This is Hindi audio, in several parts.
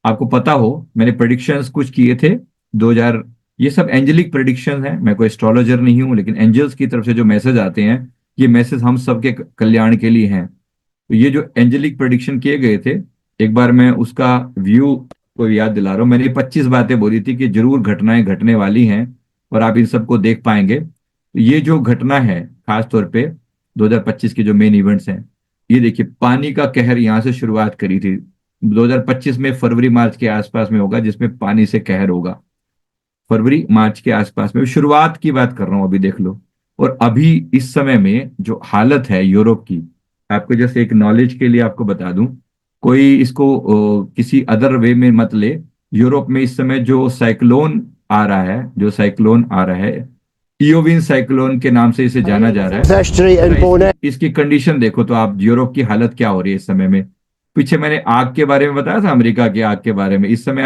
आपको पता हो, मैंने प्रेडिक्शंस कुछ किए थे 2000। ये सब एंजेलिक प्रेडिक्शन है, मैं कोई एस्ट्रोलॉजर नहीं हूं, लेकिन एंजल्स की तरफ से जो मैसेज आते हैं, ये मैसेज हम सबके कल्याण के लिए हैं। तो ये जो एंजेलिक प्रेडिक्शन किए गए थे, एक बार मैं उसका व्यू को याद दिला रहा हूँ। मैंने 25 बातें बोली थी कि जरूर घटनाएं घटने वाली हैं और आप इन सबको देख पाएंगे। तो ये जो घटना है, खास तौर पे 2025 के जो मेन इवेंट्स हैं, ये देखिए, पानी का कहर यहां से शुरुआत करी थी। 2025 में फरवरी मार्च के आसपास में होगा, जिसमें पानी से कहर होगा। फरवरी मार्च के आसपास में, शुरुआत की बात कर रहा हूं, अभी देख लो। और अभी इस समय में जो हालत है यूरोप की, आपको जैसे एक नॉलेज के लिए आपको बता दूं, कोई इसको किसी अदर वे में मत ले। यूरोप में इस समय जो साइक्लोन आ रहा है, जो साइक्लोन आ रहा है, इयोविन साइक्लोन के नाम से इसे जाना जा रहा है। जरा इसकी कंडीशन देखो तो आप, यूरोप की हालत क्या हो रही है इस समय में। पीछे मैंने आग के बारे में बताया था, अमेरिका की आग के बारे में। इस समय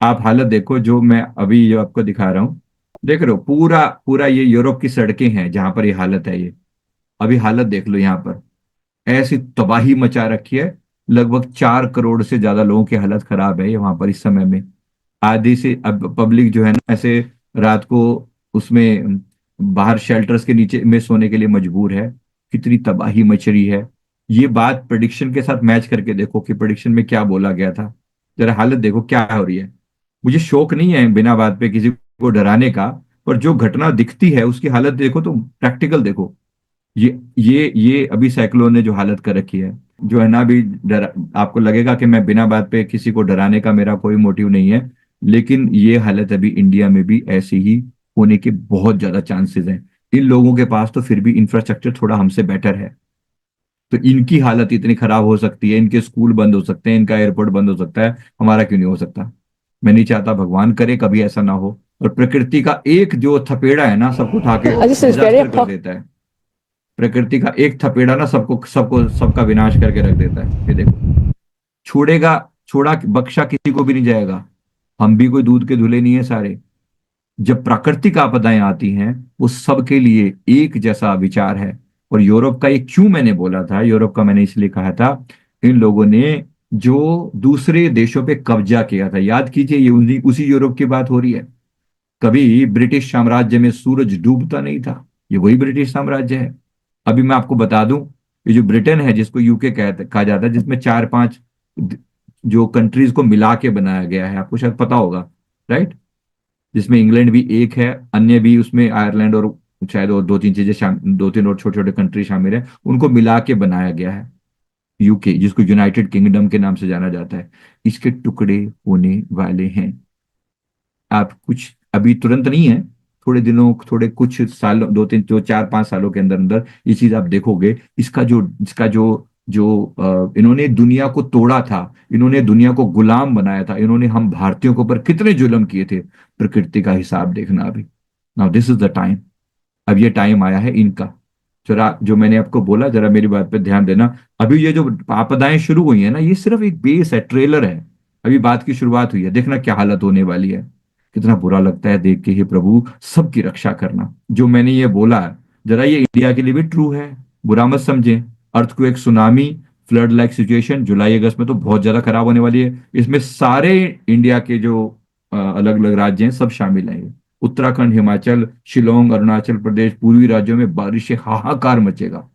आप हालत देखो, जो मैं अभी जो आपको दिखा रहा हूँ, देख रहे हो, पूरा पूरा ये यूरोप की सड़कें हैं जहां पर ये हालत है। ये अभी हालत देख लो यहाँ पर, ऐसी तबाही मचा रखी है। लगभग 4 करोड़ से ज्यादा लोगों की हालत खराब है वहां पर इस समय में। आधी से अब पब्लिक जो है ना, ऐसे रात को उसमें बाहर शेल्टर्स के नीचे में सोने के लिए मजबूर है। कितनी तबाही मच रही है। ये बात प्रेडिक्शन के साथ मैच करके देखो कि प्रेडिक्शन में क्या बोला गया था। जरा हालत देखो क्या हो रही है। मुझे शौक नहीं है बिना बात पे किसी को डराने का, पर जो घटना दिखती है उसकी हालत देखो तो प्रैक्टिकल देखो। ये अभी साइक्लोन ने जो हालत कर रखी है, जो है ना, अभी डर, आपको लगेगा कि मैं बिना बात पे किसी को डराने का मेरा कोई मोटिव नहीं है, लेकिन ये हालत अभी इंडिया में भी ऐसी ही होने के बहुत ज्यादा चांसेस हैं। इन लोगों के पास तो फिर भी इंफ्रास्ट्रक्चर थोड़ा हमसे बेटर है, तो इनकी हालत इतनी खराब हो सकती है, इनके स्कूल बंद हो सकते हैं, इनका एयरपोर्ट बंद हो सकता है, हमारा क्यों नहीं हो सकता। मैं नहीं चाहता, भगवान करे कभी ऐसा ना हो। और प्रकृति का एक जो थपेड़ा है ना, सबको उठा के This is very डिजास्टर कर देता है। प्रकृति का एक थपेड़ा ना सबको सबको सबका विनाश करके रख देता है। ये देखो, छोड़ेगा, छोड़ा बख्शा किसी को भी नहीं जाएगा। हम भी कोई दूध के धुले नहीं है सारे। जब प्राकृतिक आपदाएं आती हैं, वो सबके लिए एक जैसा विचार है। और यूरोप का ये क्यों मैंने बोला था, यूरोप का मैंने इसलिए कहा था, इन लोगों ने जो दूसरे देशों पे कब्जा किया था, याद कीजिए, ये उसी यूरोप की बात हो रही है। कभी ब्रिटिश साम्राज्य में सूरज डूबता नहीं था, ये वही ब्रिटिश साम्राज्य है। अभी मैं आपको बता दूं, ये जो ब्रिटेन है, जिसको यूके कहा जाता है, जिसमें 4-5 जो कंट्रीज को मिला के बनाया गया है, आपको शायद पता होगा, राइट। जिसमें इंग्लैंड भी एक है, अन्य भी उसमें आयरलैंड और शायद और 2-3 चीजें दो तीन और छोटे छोटे कंट्री शामिल है, उनको मिला के बनाया गया है यूके, जिसको यूनाइटेड किंगडम के नाम से जाना जाता है। इसके टुकड़े होने वाले हैं। आप कुछ अभी तुरंत नहीं है, थोड़े दिनों, थोड़े कुछ सालों, 4-5 सालों के अंदर अंदर ये चीज आप देखोगे। इसका जो जो इन्होंने दुनिया को तोड़ा था, इन्होंने दुनिया को गुलाम बनाया था, इन्होंने हम भारतीयों के ऊपर कितने जुल्म किए थे, प्रकृति का हिसाब देखना अभी। Now this is the time. अब ये टाइम आया है इनका। जरा जो मैंने आपको बोला, जरा मेरी बात पे ध्यान देना। अभी ये जो आपदाएं शुरू हुई है ना, ये सिर्फ एक बेस है, ट्रेलर है। अभी बात की शुरुआत हुई है, देखना क्या हालत होने वाली है। कितना बुरा लगता है देख के, हे प्रभु सबकी रक्षा करना। जो मैंने ये बोला, जरा ये इंडिया के लिए भी ट्रू है, बुरा मत समझें। Earthquake, tsunami, flood like situation जुलाई अगस्त में तो बहुत ज्यादा खराब होने वाली है। इसमें सारे इंडिया के जो अलग अलग राज्य हैं सब शामिल हैं। उत्तराखंड, हिमाचल, शिलोंग, अरुणाचल प्रदेश, पूर्वी राज्यों में बारिश से हाहाकार मचेगा।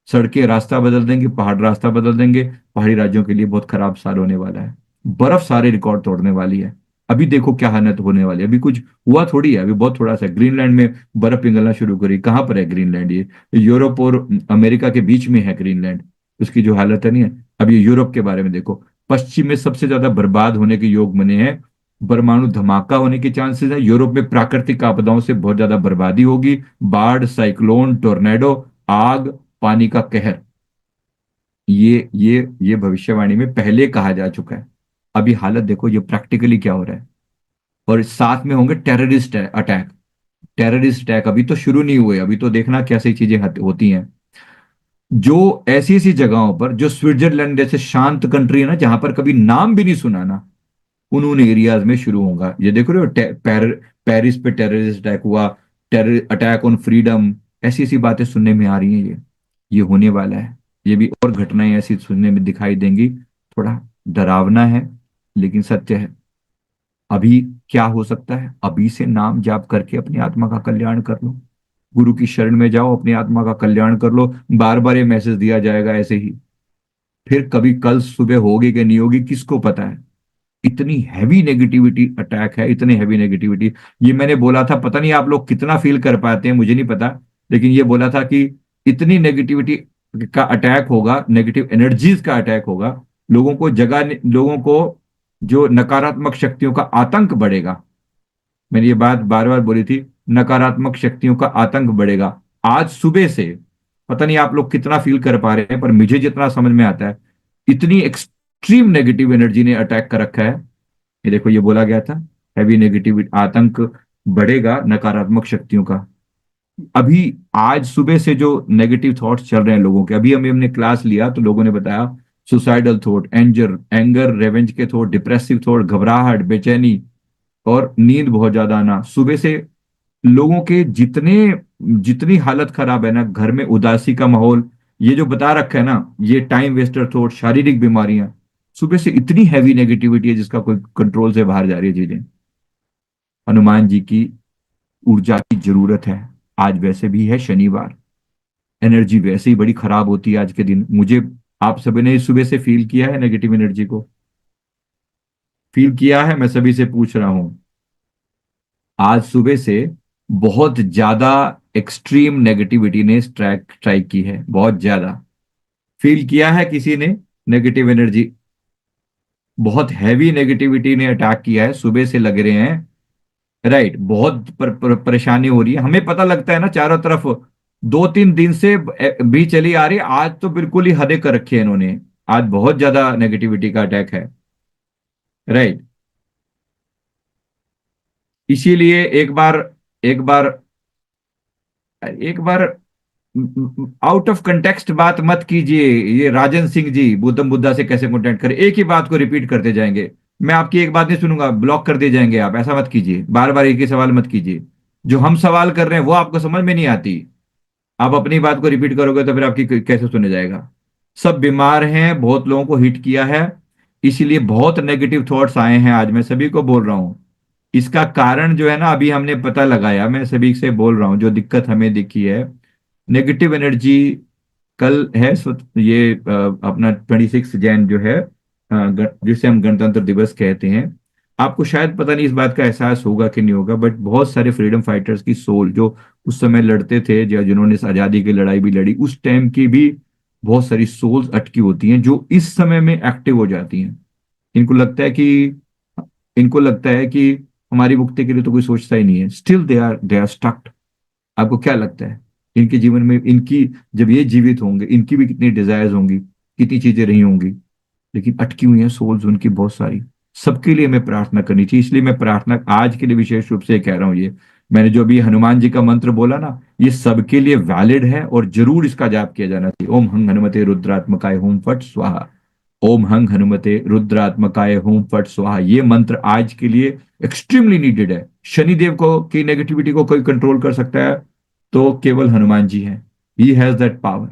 सड़कें रास्ता बदल देंगे, पहाड़ रास्ता बदल देंगे। पहाड़ी राज्यों के लिए बहुत खराब साल होने वाला है। बर्फ सारे रिकॉर्ड तोड़ने वाली है। अभी देखो क्या हालत होने वाली है। अभी कुछ हुआ थोड़ी है, अभी बहुत थोड़ा सा। ग्रीनलैंड में बर्फ पिघलना शुरू करी। कहाँ पर है ग्रीनलैंड? ये यूरोप और अमेरिका के बीच में है ग्रीनलैंड। उसकी जो हालत है नहीं है। अब ये यूरोप के बारे में देखो, पश्चिम में सबसे ज्यादा बर्बाद होने के योग बने हैं। परमाणु धमाका होने के चांसेस है। यूरोप में प्राकृतिक आपदाओं से बहुत ज्यादा बर्बादी होगी। बाढ़, साइक्लोन, टोर्नेडो, आग, पानी का कहर। ये भविष्यवाणी में पहले कहा जा चुका है। अभी हालत देखो ये प्रैक्टिकली क्या हो रहा है। और साथ में होंगे टेररिस्ट अटैक। टेररिस्ट अटैक अभी तो शुरू नहीं हुए, अभी तो देखना कैसी चीजें होती हैं। जो ऐसी ऐसी जगहों पर, जो स्विट्जरलैंड जैसे शांत कंट्री है ना, जहां पर कभी नाम भी नहीं सुना ना, उन एरियाज में शुरू होगा। ये देखो रहे हो, पेरिस पे टेररिस्ट अटैक हुआ, टेरर अटैक ऑन फ्रीडम, ऐसी ऐसी बातें सुनने में आ रही हैं। ये होने वाला है। ये भी और घटनाएं ऐसी सुनने में दिखाई देंगी। थोड़ा डरावना है, लेकिन सत्य है, अभी क्या हो सकता है, अभी से नाम जाप करके अपनी आत्मा का कल्याण कर लो। गुरु की शरण में जाओ, अपनी आत्मा का कल्याण कर लो। बार बार ये मैसेज दिया जाएगा ऐसे ही, फिर कभी कल सुबह होगी कि नहीं होगी किसको पता है। इतनी हैवी नेगेटिविटी अटैक है, इतनी हैवी नेगेटिविटी। ये मैंने बोला था, पता नहीं आप लोग कितना फील कर पाते हैं, मुझे नहीं पता, लेकिन ये बोला था कि इतनी नेगेटिविटी का अटैक होगा, नेगेटिव एनर्जीज का अटैक होगा, लोगों को जो नकारात्मक शक्तियों का आतंक बढ़ेगा। मैंने ये बात बार बार बोली थी, नकारात्मक शक्तियों का आतंक बढ़ेगा। आज सुबह से पता नहीं आप लोग कितना फील कर पा रहे हैं, पर मुझे जितना समझ में आता है, इतनी एक्सट्रीम नेगेटिव एनर्जी ने अटैक कर रखा है। ये देखो, ये बोला गया था, हैवी नेगेटिव आतंक बढ़ेगा नकारात्मक शक्तियों का। अभी आज सुबह से जो नेगेटिव थॉट्स चल रहे हैं लोगों के, अभी हमने क्लास लिया तो लोगों ने बताया सुसाइडल थॉट, एंगर रेवेंज के थॉट, डिप्रेसिव थॉट, घबराहट, बेचैनी और नींद बहुत ज्यादा आना। सुबह से लोगों के जितने जितनी हालत खराब है ना, घर में उदासी का माहौल, ये जो बता रखा है ना, ये टाइम वेस्टर थॉट, शारीरिक बीमारियां, सुबह से इतनी हैवी नेगेटिविटी है जिसका कोई कंट्रोल से बाहर जा रही है चीजें। हनुमान जी की ऊर्जा की जरूरत है। आज वैसे भी है शनिवार, एनर्जी वैसे ही बड़ी खराब होती है आज के दिन। मुझे, आप सभी ने सुबह से फील किया है नेगेटिव एनर्जी को? फील किया है? मैं सभी से पूछ रहा हूं। आज सुबह से बहुत ज्यादा एक्सट्रीम नेगेटिविटी ने स्ट्राइक स्ट्राइक की है, बहुत ज्यादा। फील किया है किसी ने नेगेटिव एनर्जी? बहुत हैवी नेगेटिविटी ने अटैक किया है, सुबह से लग रहे हैं। राइट, बहुत परेशानी हो रही है, हमें पता लगता है ना चारों तरफ। 2-3 दिन से भी चली आ रही है, आज तो बिल्कुल ही हदें कर रखी है इन्होंने। आज बहुत ज्यादा नेगेटिविटी का अटैक है। राइट, इसीलिए एक बार एक बार आउट ऑफ कंटेक्स्ट बात मत कीजिए। ये राजन सिंह जी बुद्धम बुद्धा से कैसे कॉन्टेक्ट करें, एक ही बात को रिपीट करते जाएंगे। मैं आपकी एक बात नहीं सुनूंगा, ब्लॉक कर दिए जाएंगे आप। ऐसा मत कीजिए, बार बार एक ही सवाल मत कीजिए। जो हम सवाल कर रहे हैं वो आपको समझ में नहीं आती, आप अपनी बात को रिपीट करोगे तो फिर आपकी कैसे सुने जाएगा। सब बीमार हैं, बहुत लोगों को हिट किया है, इसीलिए बहुत नेगेटिव थॉट्स आए हैं। आज मैं सभी को बोल रहा हूं, इसका कारण जो है ना, अभी हमने पता लगाया। मैं सभी से बोल रहा हूं, जो दिक्कत हमें दिखी है, नेगेटिव एनर्जी। कल है ये अपना 26 जैन जो है, जिसे हम गणतंत्र दिवस कहते हैं। आपको शायद पता नहीं इस बात का एहसास होगा कि नहीं होगा, बट बहुत सारे फ्रीडम फाइटर्स की सोल जो उस समय लड़ते थे, या जिन्होंने इस आजादी की लड़ाई भी लड़ी, उस टाइम की भी बहुत सारी सोल्स अटकी होती हैं, जो इस समय में एक्टिव हो जाती हैं। इनको लगता है कि इनको लगता है कि हमारी मुक्ति के लिए तो कोई सोचता ही नहीं है, स्टिल दे आर स्टक। आपको क्या लगता है इनके जीवन में, इनकी जब ये जीवित होंगे, इनकी भी कितनी डिजायर्स होंगी, कितनी चीजें रही होंगी, लेकिन अटकी हुई हैं सोल्स उनकी बहुत सारी। सबके लिए हमें प्रार्थना करनी चाहिए, इसलिए मैं प्रार्थना आज के लिए विशेष रूप से कह रहा हूं। ये मैंने जो अभी हनुमान जी का मंत्र बोला ना, ये सबके लिए वैलिड है और जरूर इसका जाप किया जाना चाहिए। ओम हंग हनुमते रुद्रात्मकाय होम फट स्वाहा। ओम हंग हनुमते रुद्रात्मकाय होम फट स्वाहा, ये मंत्र आज के लिए एक्सट्रीमली नीडेड है। शनिदेव को की नेगेटिविटी को कोई कंट्रोल कर सकता है तो केवल हनुमान जी हैं, ही हैज दैट पावर।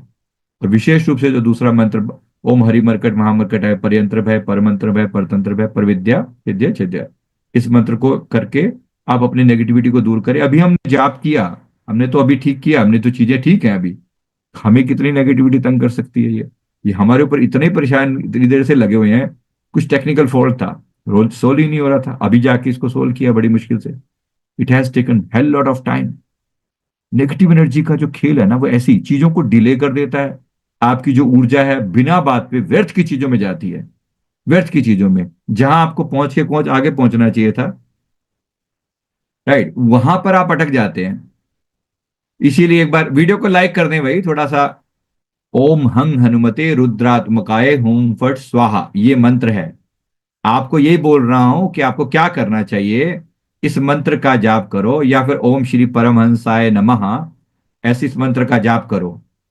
और विशेष रूप से जो दूसरा मंत्र, ओम हरि मरकट महामरकट है, परयंत्र भय, परमंत्र भय, परतंत्र भय, पर विद्या विद्या छिद्या, इस मंत्र को करके आप अपनी नेगेटिविटी को दूर करें। अभी हमने जाप किया, हमने तो अभी ठीक किया, हमने तो चीजें ठीक है। अभी हमें कितनी नेगेटिविटी तंग कर सकती है ये हमारे ऊपर इतने परेशान इतनी देर से लगे हुए हैं। कुछ टेक्निकल फॉल्ट था, रोल सोल्व ही नहीं हो रहा था, अभी जाके इसको सोल्व किया बड़ी मुश्किल से। It has taken hell lot of time. Negative energy का जो खेल है ना, वो ऐसी चीजों को डिले कर देता है। आपकी जो ऊर्जा है बिना बात पे व्यर्थ की चीजों में जाती है, व्यर्थ की चीजों में, जहां आपको पहुंच आगे पहुंचना चाहिए था, राइट, वहां पर आप अटक जाते हैं। इसीलिए एक बार वीडियो को लाइक कर दें भाई थोड़ा सा। ओम हंग हनुमते रुद्रात्मकाय होम फट स्वाहा, ये मंत्र है। आपको यही बोल रहा हूं कि आपको क्या करना चाहिए, इस मंत्र का जाप करो, या फिर ओम श्री परमहंसाय नमः, ऐसे इस मंत्र का जाप करो।